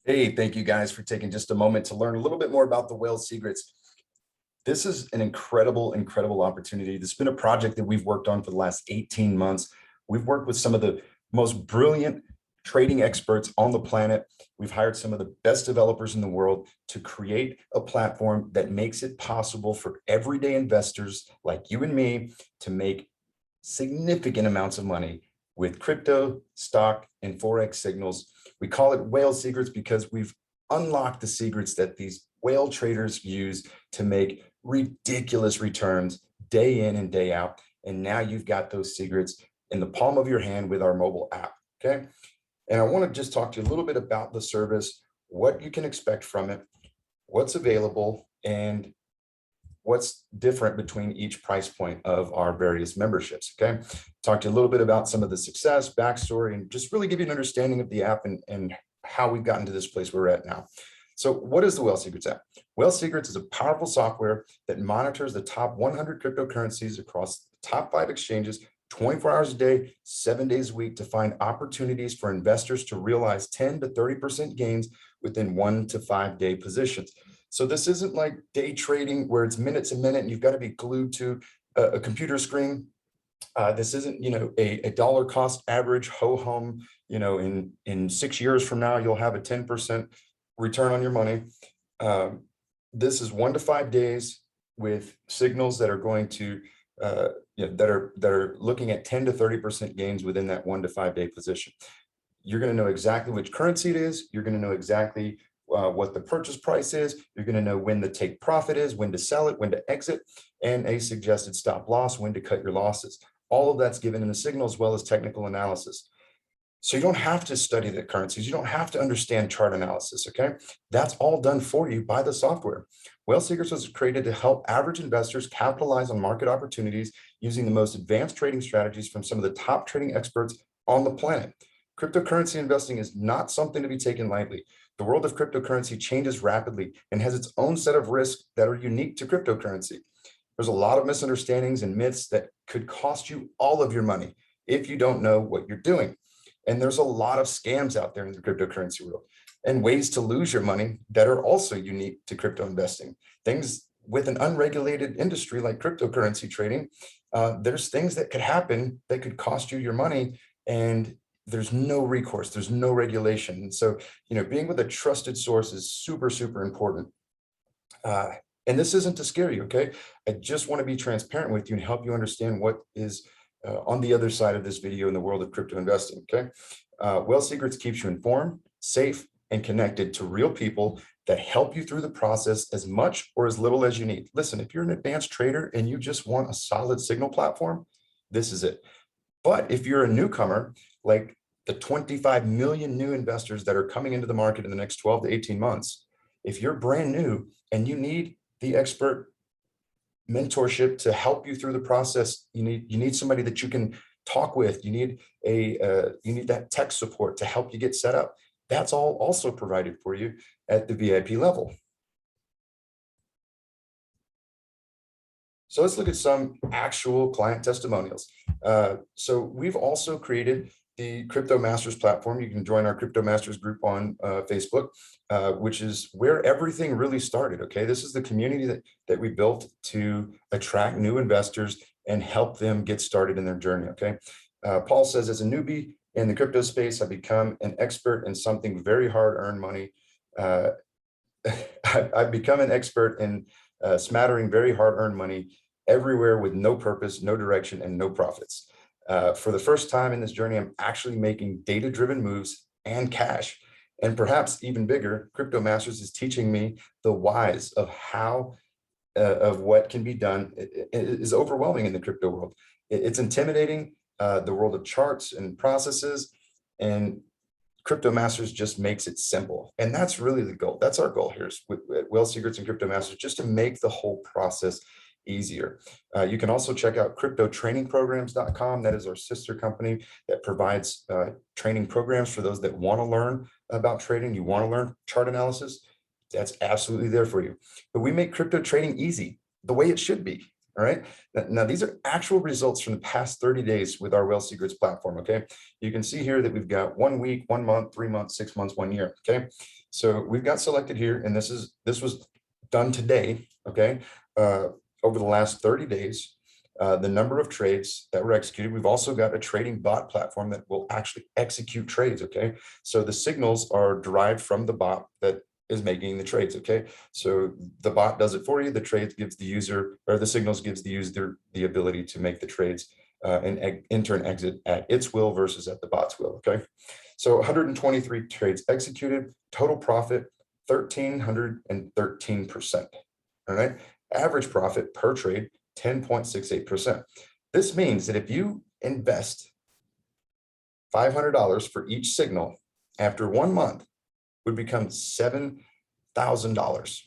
Hey, thank you guys for taking just a moment to learn a little bit more about the Whale Secrets. This is an incredible opportunity. This has been a project that we've worked on for the last 18 months. We've worked with some of the most brilliant trading experts on the planet. We've hired some of the best developers in the world to create a platform that makes it possible for everyday investors like you and me to make significant amounts of money with crypto, stock, and Forex signals. We call it Whale Secrets because we've unlocked the secrets that these whale traders use to make ridiculous returns day in and day out. And now you've got those secrets in the palm of your hand with our mobile app, okay? And I want to just talk to you a little bit about the service, what you can expect from it, what's available, and what's different between each price point of our various memberships, okay? Talk to you a little bit about some of the success, backstory, and just really give you an understanding of the app and how we've gotten to this place where we're at now. So what is the Whale Secrets app? Whale Secrets is a powerful software that monitors the top 100 cryptocurrencies across the top 5 exchanges 24 hours a day, 7 days a week to find opportunities for investors to realize 10 to 30% gains within 1 to 5 day positions. So this isn't like day trading where it's minutes a minute and you've got to be glued to a computer screen. This isn't, a dollar cost average ho hum, in 6 years from now, you'll have a 10% return on your money. This is 1 to 5 days with signals that are going to, that are looking at 10 to 30% gains within that 1 to 5 day position. You're going to know exactly which currency it is. You're going to know exactly what the purchase price is. You're going to know when the take profit is, when to sell it, when to exit, and a suggested stop loss, when to cut your losses. All of that's given in the signal as well as technical analysis. So you don't have to study the currencies. You don't have to understand chart analysis, okay? That's all done for you by the software. Whale Secrets was created to help average investors capitalize on market opportunities using the most advanced trading strategies from some of the top trading experts on the planet. Cryptocurrency investing is not something to be taken lightly. The world of cryptocurrency changes rapidly and has its own set of risks that are unique to cryptocurrency. There's a lot of misunderstandings and myths that could cost you all of your money if you don't know what you're doing. And there's a lot of scams out there in the cryptocurrency world and ways to lose your money that are also unique to crypto investing. Things with an unregulated industry like cryptocurrency trading, there's things that could happen that could cost you your money, and there's no recourse, there's no regulation. And so, being with a trusted source is super important. And this isn't to scare you, okay? I just want to be transparent with you and help you understand what is on the other side of this video in the world of crypto investing, okay? Whale Secrets keeps you informed, safe, and connected to real people that help you through the process as much or as little as you need. Listen, if you're an advanced trader and you just want a solid signal platform, this is it. But if you're a newcomer, like the 25 million new investors that are coming into the market in the next 12 to 18 months, if you're brand new and you need the expert mentorship to help you through the process, you need somebody that you can talk with, you need that tech support to help you get set up. That's all also provided for you at the VIP level. So let's look at some actual client testimonials. So we've also created the Crypto Masters platform. You can join our Crypto Masters group on Facebook, which is where everything really started, okay? This is the community that we built to attract new investors and help them get started in their journey, okay? Paul says, as a newbie in the crypto space, I've become an expert in something very hard-earned money. I've become an expert in smattering very hard-earned money everywhere with no purpose, no direction, and no profits. For the first time in this journey, I'm actually making data-driven moves and cash. And perhaps even bigger, Crypto Masters is teaching me the whys of how, of what can be done. It is overwhelming in the crypto world. It's intimidating, the world of charts and processes, and Crypto Masters just makes it simple. And that's really the goal. That's our goal here with Whale Secrets and Crypto Masters, just to make the whole process easier. You can also check out cryptotrainingprograms.com. That is our sister company that provides training programs for those that want to learn about trading. You want to learn chart analysis, that's absolutely there for you. But we make crypto trading easy, the way it should be. All right. Now, these are actual results from the past 30 days with our Wealth Secrets platform. Okay. You can see here that we've got 1 week, 1 month, 3 months, 6 months, 1 year. Okay. So we've got selected here, and this was done today. Okay. Over the last 30 days, the number of trades that were executed. We've also got a trading bot platform that will actually execute trades. Okay. So the signals are derived from the bot that is making the trades. Okay. So the bot does it for you. The trades gives the user, or the signals gives the user the ability to make the trades and enter and exit at its will versus at the bot's will. Okay. So 123 trades executed, total profit 1,313%. All right. Average profit per trade 10.68%. This means that if you invest $500 for each signal, after 1 month would become $7,000.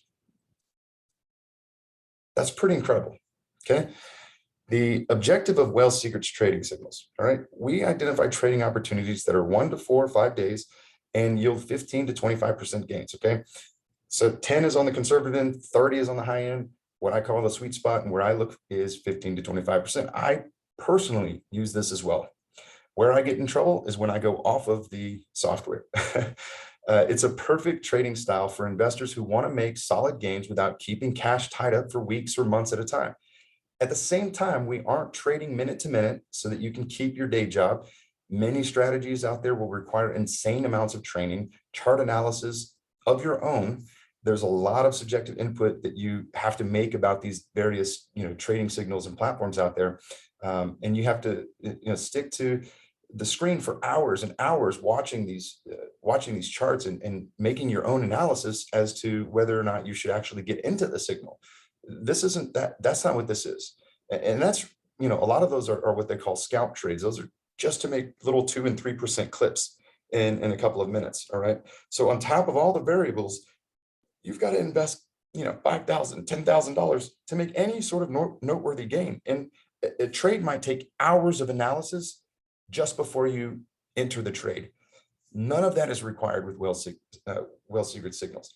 That's pretty incredible. Okay. The objective of Wealth Secrets trading signals. All right. We identify trading opportunities that are 1 to 4 or 5 days and yield 15 to 25% gains. Okay. So 10 is on the conservative end, 30 is on the high end. What I call the sweet spot and where I look is 15 to 25%. I personally use this as well. Where I get in trouble is when I go off of the software. It's a perfect trading style for investors who want to make solid gains without keeping cash tied up for weeks or months at a time. At the same time, we aren't trading minute to minute so that you can keep your day job. Many strategies out there will require insane amounts of training, chart analysis of your own. There's a lot of subjective input that you have to make about these various, trading signals and platforms out there. And you have to, stick to the screen for hours and hours watching these charts and making your own analysis as to whether or not you should actually get into the signal. That's not what this is. And that's, a lot of those are what they call scalp trades. Those are just to make little 2 and 3% clips in a couple of minutes. All right. So on top of all the variables, you've got to invest, $5,000, $10,000 to make any sort of noteworthy gain. And a trade might take hours of analysis just before you enter the trade. None of that is required with Wealth Secret signals.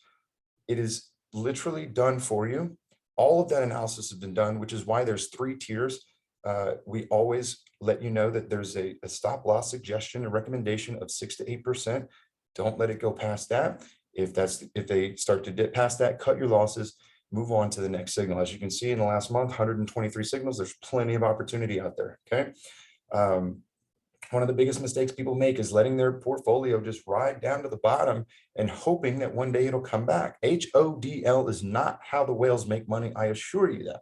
It is literally done for you. All of that analysis has been done, which is why there's 3 tiers. We always let you know that there's a stop loss suggestion, a recommendation of 6 to 8%. Don't let it go past that. If they start to dip past that, cut your losses, move on to the next signal. As you can see in the last month, 123 signals, there's plenty of opportunity out there. Okay. One of the biggest mistakes people make is letting their portfolio just ride down to the bottom and hoping that one day it'll come back. HODL is not how the whales make money. I assure you that.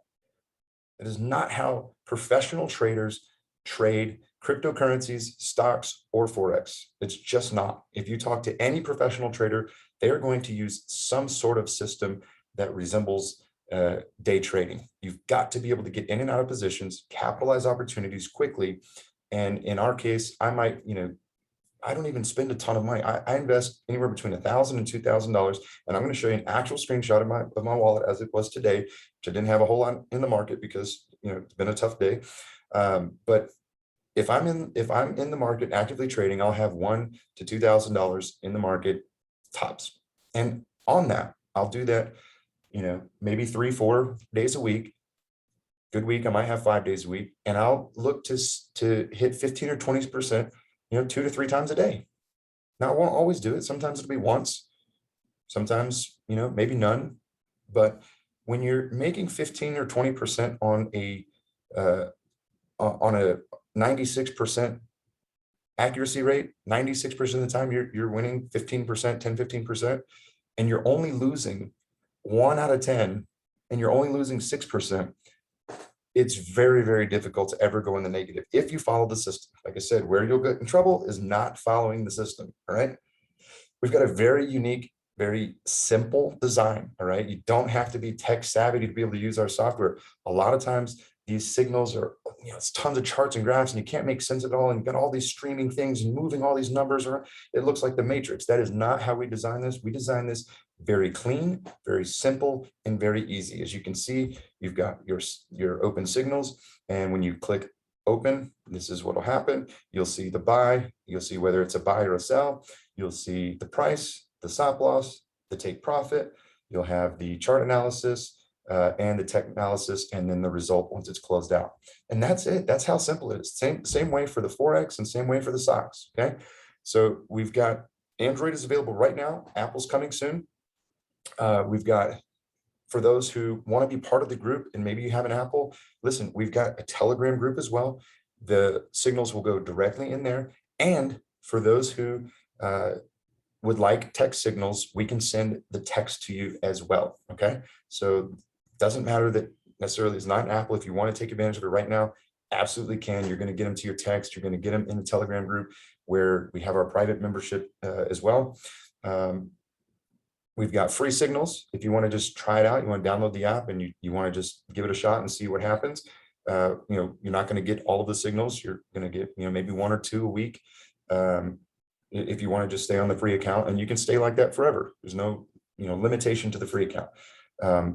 It is not how professional traders trade cryptocurrencies, stocks, or Forex. It's just not. If you talk to any professional trader, they're going to use some sort of system that resembles day trading. You've got to be able to get in and out of positions, capitalize opportunities quickly. And in our case, I might, I don't even spend a ton of money. I invest anywhere between $1,000 and $2,000. And I'm going to show you an actual screenshot of my wallet as it was today, which I didn't have a whole lot in the market because, it's been a tough day. But if I'm in the market actively trading, I'll have $1,000 to $2,000 in the market tops. And on that, I'll do that, maybe 3-4 days a week. Good week, I might have 5 days a week, and I'll look to hit 15 or 20%, 2 to 3 times a day. Now, I won't always do it. Sometimes it'll be once, sometimes, maybe none. But when you're making 15 or 20% on a 96% accuracy rate, 96% of the time you're winning 15%, 10-15%, and you're only losing 1 out of 10, and you're only losing 6%. It's very, very difficult to ever go in the negative if you follow the system. Like I said, where you'll get in trouble is not following the system. All right. We've got a very unique, very simple design. All right. You don't have to be tech savvy to be able to use our software. A lot of times these signals are, it's tons of charts and graphs and you can't make sense of it all. And you've got all these streaming things and moving all these numbers around. It looks like the Matrix. That is not how we design this. We design this very clean, very simple, and very easy. As you can see, you've got your open signals. And when you click open, this is what will happen. You'll see the buy. You'll see whether it's a buy or a sell. You'll see the price, the stop loss, the take profit. You'll have the chart analysis, and the tech analysis, and then the result once it's closed out. And that's it. That's how simple it is. Same way for the Forex and same way for the stocks. Okay. So we've got Android is available right now. Apple's coming soon. We've got, for those who want to be part of the group and maybe you have an Apple, listen, we've got a Telegram group as well. The signals will go directly in there. And for those who would like text signals, we can send the text to you as well. Okay. So it doesn't matter that necessarily it's not an Apple. If you want to take advantage of it right now, absolutely can. You're going to get them to your text. You're going to get them in the Telegram group where we have our private membership as well. We've got free signals. If you want to just try it out, you want to download the app and you want to just give it a shot and see what happens. You're not going to get all of the signals. You're going to get, maybe 1 or 2 a week. If you want to just stay on the free account, and you can stay like that forever. There's no, limitation to the free account.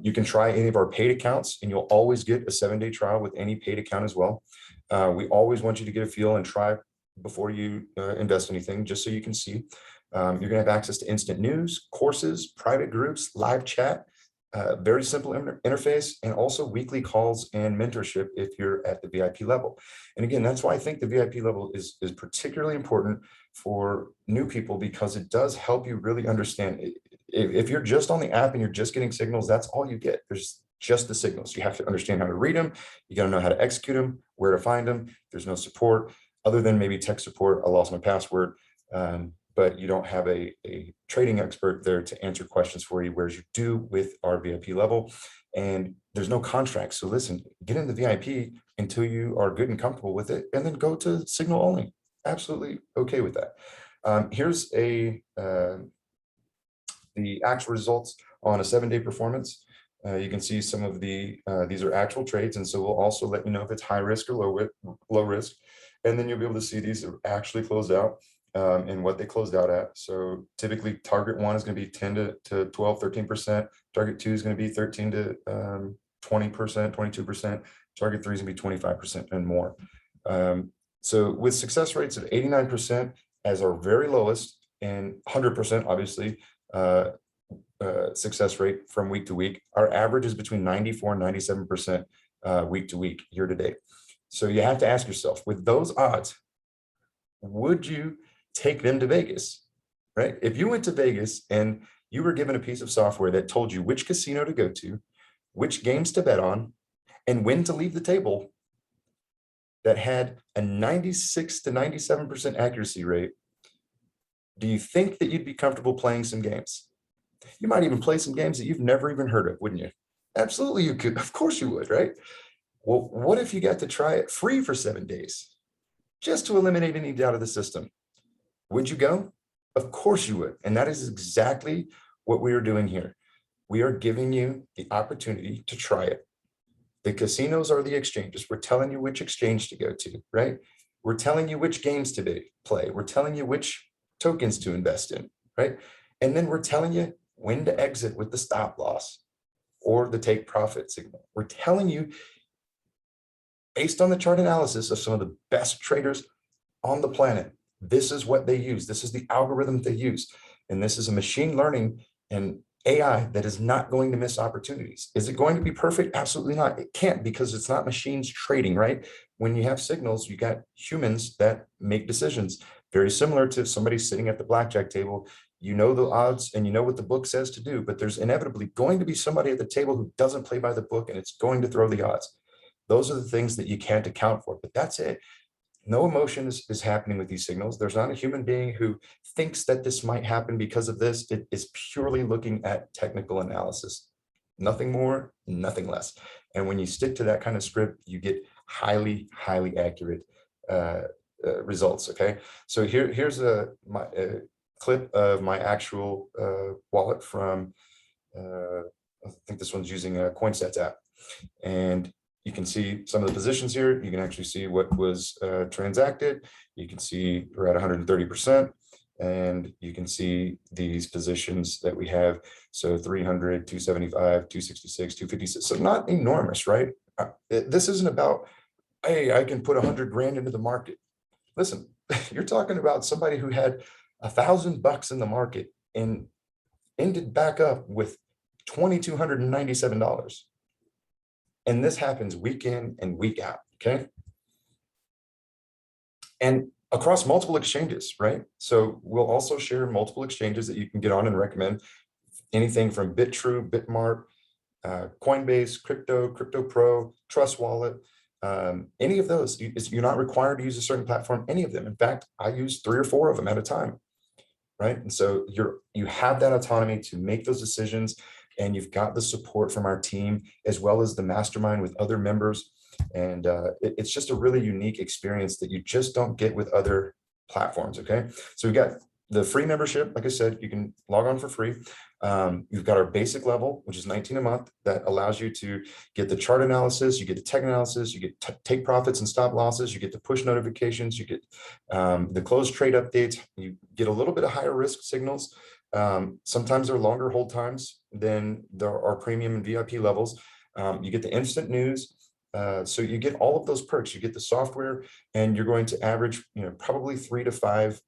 You can try any of our paid accounts and you'll always get a 7-day trial with any paid account as well. We always want you to get a feel and try before you invest anything, just so you can see. You're going to have access to instant news, courses, private groups, live chat, very simple interface, and also weekly calls and mentorship if you're at the VIP level. And again, that's why I think the VIP level is particularly important for new people, because it does help you really understand. If you're just on the app and you're just getting signals, that's all you get. There's just the signals. You have to understand how to read them. You got to know how to execute them, where to find them. There's no support other than maybe tech support. I lost my password. But you don't have a trading expert there to answer questions for you, whereas you do with our VIP level. And there's no contract. So listen, get in the VIP until you are good and comfortable with it, and then go to signal only. Absolutely okay with that. Here's the actual results on a 7-day performance. You can see some of these are actual trades. And so we'll also let you know if it's high risk or low risk. And then you'll be able to see these are actually closed out. And what they closed out at. So typically target 1 is going to be 10 to 12, 13%. Target 2 is going to be 13 to 20%, 22%. Target 3 is going to be 25% and more. So with success rates of 89% as our very lowest, and 100% obviously success rate from week to week, our average is between 94 and 97% week to week, year to date. So you have to ask yourself, with those odds, would you take them to Vegas, right? If you went to Vegas and you were given a piece of software that told you which casino to go to, which games to bet on, and when to leave the table, that had a 96 to 97% accuracy rate, do you think that you'd be comfortable playing some games? You might even play some games that you've never even heard of, wouldn't you? Absolutely you could. Of course you would, right? Well, what if you got to try it free for 7 days, just to eliminate any doubt of the system? Would you go? Of course you would. And that is exactly what we are doing here. We are giving you the opportunity to try it. The casinos are the exchanges. We're telling you which exchange to go to, right? We're telling you which games to play. We're telling you which tokens to invest in, right? And then we're telling you when to exit with the stop loss or the take profit signal. We're telling you, based on the chart analysis of some of the best traders on the planet, this is what they use. This is the algorithm they use. And this is a machine learning and AI that is not going to miss opportunities. Is it going to be perfect? Absolutely not. It can't, because it's not machines trading, right? When you have signals, you got humans that make decisions. Very similar to somebody sitting at the blackjack table. You know the odds and you know what the book says to do, but there's inevitably going to be somebody at the table who doesn't play by the book, and it's going to throw the odds. Those are the things that you can't account for, but that's it. No emotion is happening with these signals. There's not a human being who thinks that this might happen because of this. It is purely looking at technical analysis. Nothing more, nothing less. And when you stick to that kind of script, you get highly, highly accurate results. Okay. So here's a clip of my actual wallet from, I think this one's using a CoinStats app. And you can see some of the positions here. You can actually see what was transacted. You can see we're at 130%. And you can see these positions that we have. So 300, 275, 266, 256. So not enormous, right? This isn't about, hey, I can put 100 grand into the market. Listen, you're talking about somebody who had $1,000 in the market and ended back up with $2,297. And this happens week in and week out, okay? And across multiple exchanges, right? So we'll also share multiple exchanges that you can get on and recommend, anything from BitTrue, Bitmart, Coinbase, Crypto Pro, Trust Wallet, any of those. You're not required to use a certain platform, any of them. In fact, I use 3 or 4 of them at a time, right? And so you have that autonomy to make those decisions, and you've got the support from our team, as well as the mastermind with other members. And it's just a really unique experience that you just don't get with other platforms, okay? So we've got the free membership. Like I said, you can log on for free. You've got our basic level, which is $19 a month, that allows you to get the chart analysis, you get the tech analysis, you get take profits and stop losses, you get the push notifications, you get the closed trade updates, you get a little bit of higher risk signals. Sometimes they're longer hold times than our premium and VIP levels. You get the instant news. So you get all of those perks. You get the software, and you're going to average, probably 3 to 5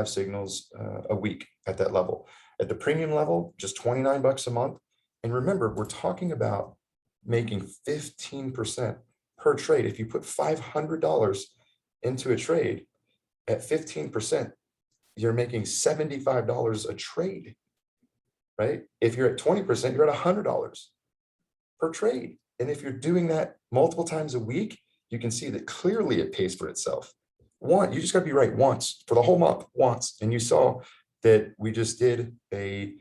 signals a week at that level. At the premium level, just $29 a month. And remember, we're talking about making 15% per trade. If you put $500 into a trade at 15%, you're making $75 a trade, right? If you're at 20%, you're at $100 per trade. And if you're doing that multiple times a week, you can see that clearly it pays for itself. You just got to be right once for the whole month, once. And you saw that we just did we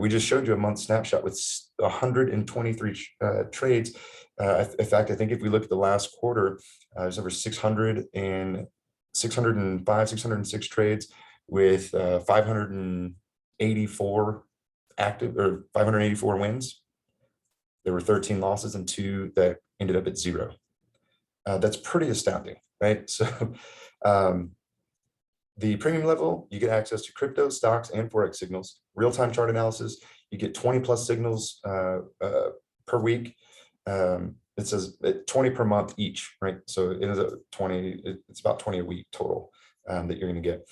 just showed you a month snapshot with 123 trades. In fact, I think if we look at the last quarter, there's over 605, 606 trades with 584 active, or 584 wins. There were 13 losses and 2 that ended up at 0. That's pretty astounding, right? So the premium level, you get access to crypto, stocks, and Forex signals, real-time chart analysis. You get 20 plus signals per week. It says 20 per month each, right? So it is it's about 20 a week total that you're going to get.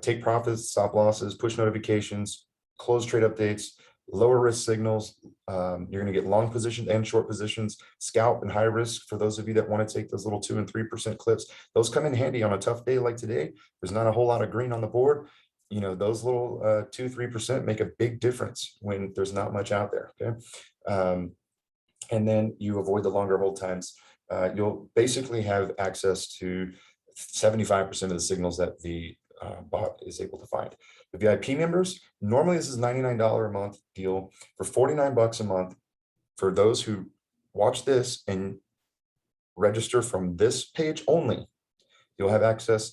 Take profits, stop losses, push notifications, close trade updates, lower risk signals. You're going to get long positions and short positions, scalp and high risk for those of you that want to take those little 2 and 3% clips. Those come in handy on a tough day like today. There's not a whole lot of green on the board. Those little 2-3% make a big difference when there's not much out there. Okay. And then you avoid the longer hold times. You'll basically have access to 75% of the signals that the bot is able to find. The VIP members, normally this is $99 a month deal. For $49 a month, for those who watch this and register from this page only, you'll have access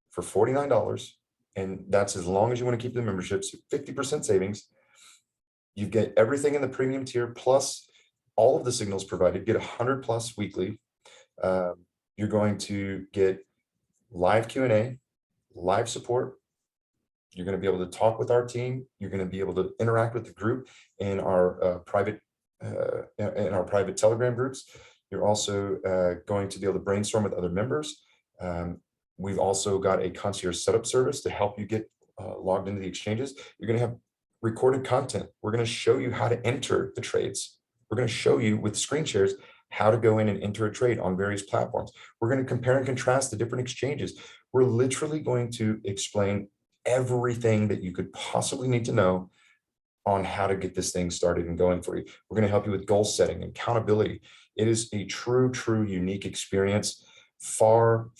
for $49, and that's as long as you want to keep the memberships. 50% savings. You get everything in the premium tier plus all of the signals provided. Get 100 plus weekly. You're going to get live Q&A, live support. You're going to be able to talk with our team. You're going to be able to interact with the group in our private Telegram groups. You're also going to be able to brainstorm with other members. We've also got a concierge setup service to help you get logged into the exchanges. You're going to have recorded content. We're going to show you how to enter the trades. We're going to show you with screen shares how to go in and enter a trade on various platforms. We're going to compare and contrast the different exchanges. We're literally going to explain everything that you could possibly need to know on how to get this thing started and going for you. We're going to help you with goal setting and accountability. It is a true, unique experience. Far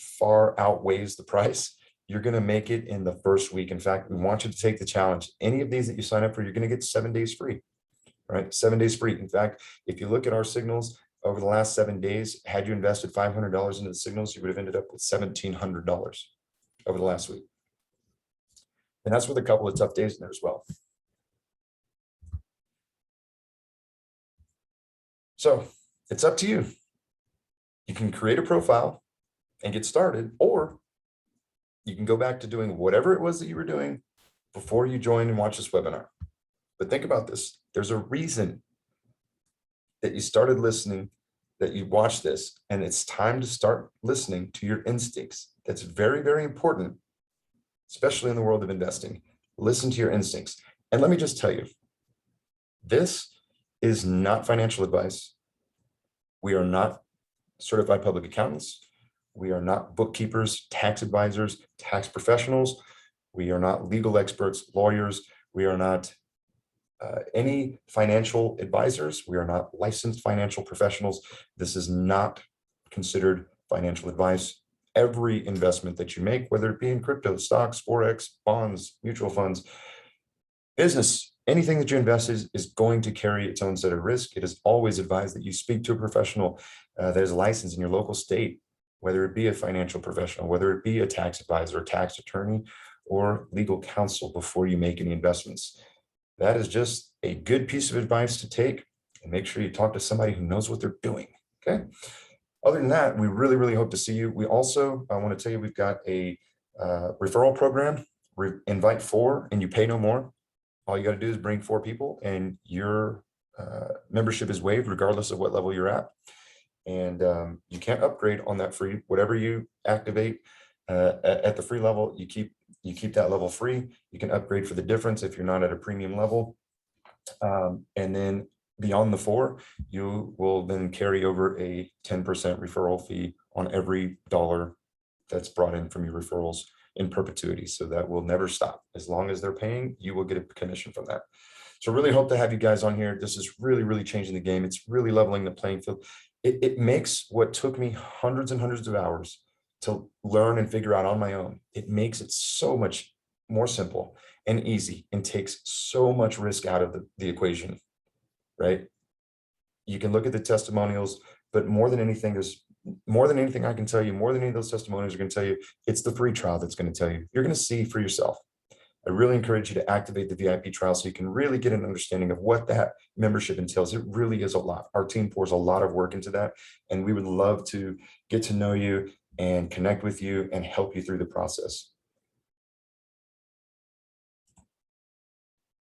outweighs the price. You're going to make it in the first week. In fact, we want you to take the challenge. Any of these that you sign up for, you're going to get 7 days free, right? 7 days free. In fact, if you look at our signals over the last 7 days, had you invested $500 into the signals, you would have ended up with $1,700 over the last week. And that's with a couple of tough days in there as well. So it's up to you. You can create a profile and get started, or you can go back to doing whatever it was that you were doing before you joined and watched this webinar. But think about this. There's a reason that you started listening, that you watched this, and it's time to start listening to your instincts. That's very, very important, especially in the world of investing. Listen to your instincts. And let me just tell you, this is not financial advice. We are not certified public accountants. We are not bookkeepers, tax advisors, tax professionals. We are not legal experts, lawyers. We are not any financial advisors. We are not licensed financial professionals. This is not considered financial advice. Every investment that you make, whether it be in crypto, stocks, Forex, bonds, mutual funds, business, anything that you invest is going to carry its own set of risk. It is always advised that you speak to a professional that is licensed in your local state, whether it be a financial professional, whether it be a tax advisor, a tax attorney, or legal counsel before you make any investments. That is just a good piece of advice to take, and make sure you talk to somebody who knows what they're doing. Okay. Other than that, we really, really hope to see you. We also, I want to tell you, we've got a referral program, invite 4 and you pay no more. All you got to do is bring 4 people and your membership is waived regardless of what level you're at. And you can't upgrade on that free. Whatever you activate at the free level, you keep that level free. You can upgrade for the difference if you're not at a premium level. And then beyond the 4, you will then carry over a 10% referral fee on every dollar that's brought in from your referrals in perpetuity. So that will never stop. As long as they're paying, you will get a commission from that. So really hope to have you guys on here. This is really, really changing the game. It's really leveling the playing field. It makes what took me hundreds and hundreds of hours to learn and figure out on my own. It makes it so much more simple and easy and takes so much risk out of the equation, right? You can look at the testimonials, but more than anything, there's more than anything I can tell you, more than any of those testimonials are going to tell you, it's the free trial that's going to tell you. You're going to see for yourself. I really encourage you to activate the VIP trial so you can really get an understanding of what that membership entails. It really is a lot. Our team pours a lot of work into that, and we would love to get to know you and connect with you and help you through the process.